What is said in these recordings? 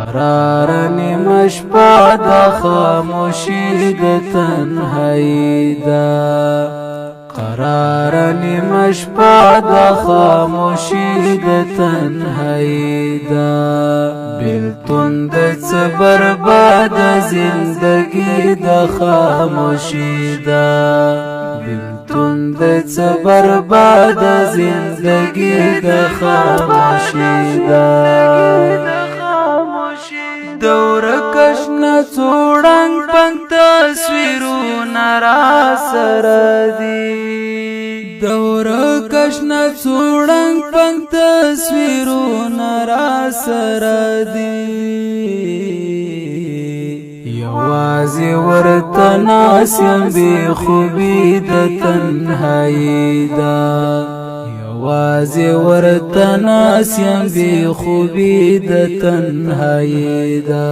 قرار نیمه شپه د خاموشي د تنهایی ده قرار نیمه شپه د خاموشي د تنهایی ده بیلتون د څه برباد زندگی د خاموشي ده بیلتون د څه برباد زندگی د خاموشي ده دور کشنا څوړنګ پنګ تصویرونه را سره دي دور کشنا څوړنګ پنګ تصویرونه را سره دي یوازې ورته ناس یم بې خوبي د تنهایی ده یوازې ورته ناس یم بې خوبي د تنهایی ده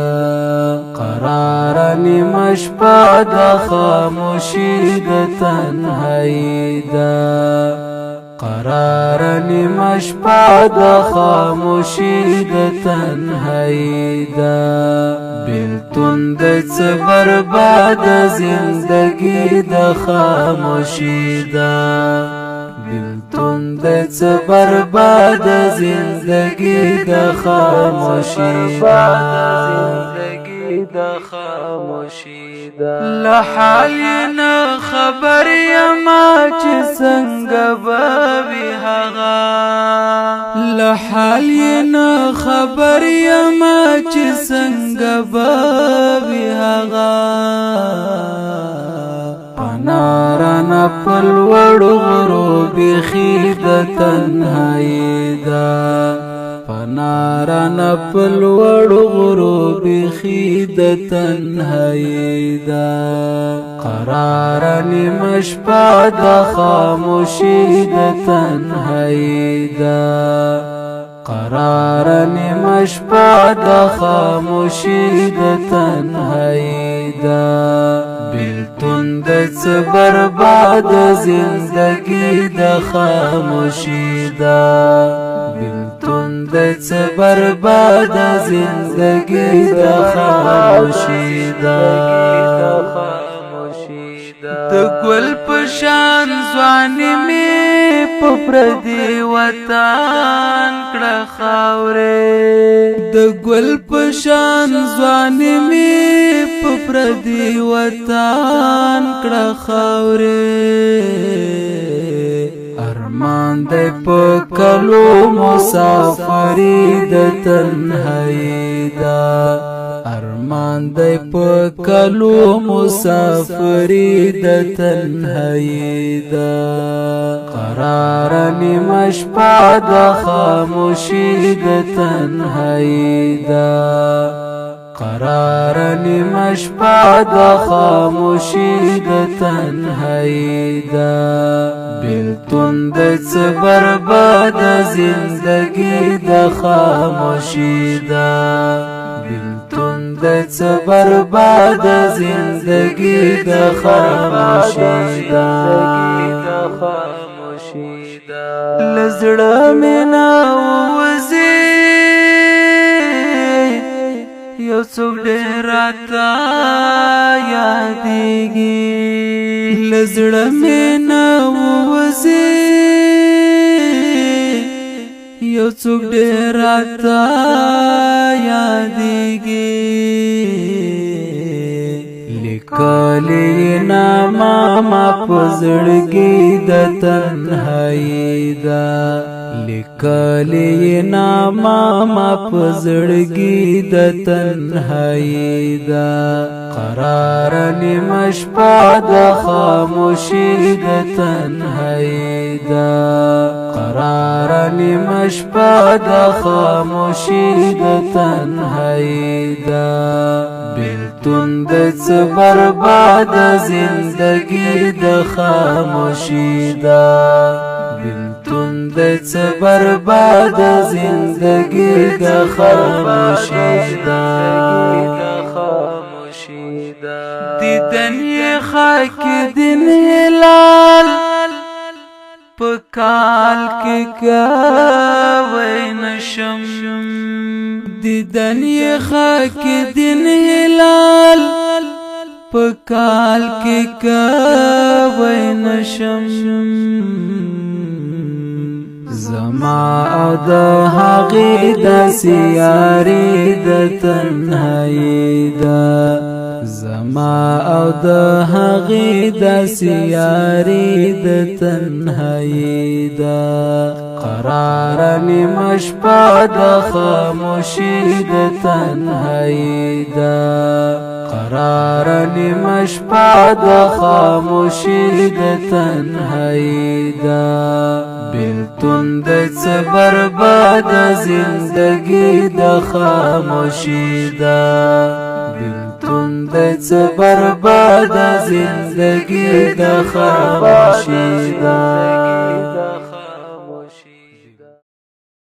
قراره نیمه شپه د خاموشي د تنهایی ده قراره نیمه شپه د خاموشي د تنهایی ده بیلتون د څه برباد زندگی د خاموشي ده بیلتون د څه برباد زندگی د خاموشي ده له حال نه خبر یم چې څنګه به وي هغه له حال نه خبر یم چې څنګه به وي هغه پنارانه پل وړو غرو بیخي د تنهایی ده پنارانه پل وړو غرو بیخي د تنهایی ده قراره نیمه شپه د خاموشي د تنهایی ده قراره نیمه شپه د خاموشي د تنهایی ده بیلتون د څه برباد زندگی د خاموشي ده بیلتون د څه برباد زندگی د خاموشي ده د ګل په شان ځواني مې په پردي وطن کړه خاورې د ګل په شان ځواني مې په پردي وطن کړه خاورې ارمان دی په کلو مسافري د تنهایی ده ارمان دی په کلو مسافري د تنهایی ده قراره نیمه شپه د خاموشي د تنهایی ده قراره نیمه شپه د خاموشي د تنهایی ده بیلتون د څه برباد زندگی د خاموشي ده بیلتون د څه برباد زندگی د خاموشي ده لزړه مې نه ووځي یو څوک ډېر راته یادېږي لزړه مې نه ووځي یو څوک ډېر راته یادېږي لیکلی نامه ما په زړګي د تنهایی ده لیکلی نامه ما په زړګي د تنهایی ده قراره نیمه شپه د خاموشي د تنهایی ده قراره نیمه شپه د خاموشي د تنهایی ده بیلتون د څه برباد زندگی د خاموشي ده بیلتون د څه برباد زندگی د خاموشي ده دیدن یې خاک دین هلال پکال کې کوي نشم دیدنی خاک دین هلال پکال کی کوي نشم زما او د هغې داسې یاري د تنهایي ده زما او د هغې داسې یاري د تنهایي ده قراره نیمه شپه د خاموشي د تنهایي ده قراره نیمه شپه د خاموشي د تنهایي ده بیلتون د څه برباد زندگی د خاموشی ده بیلتون د څه برباد زندگی د خاموشی ده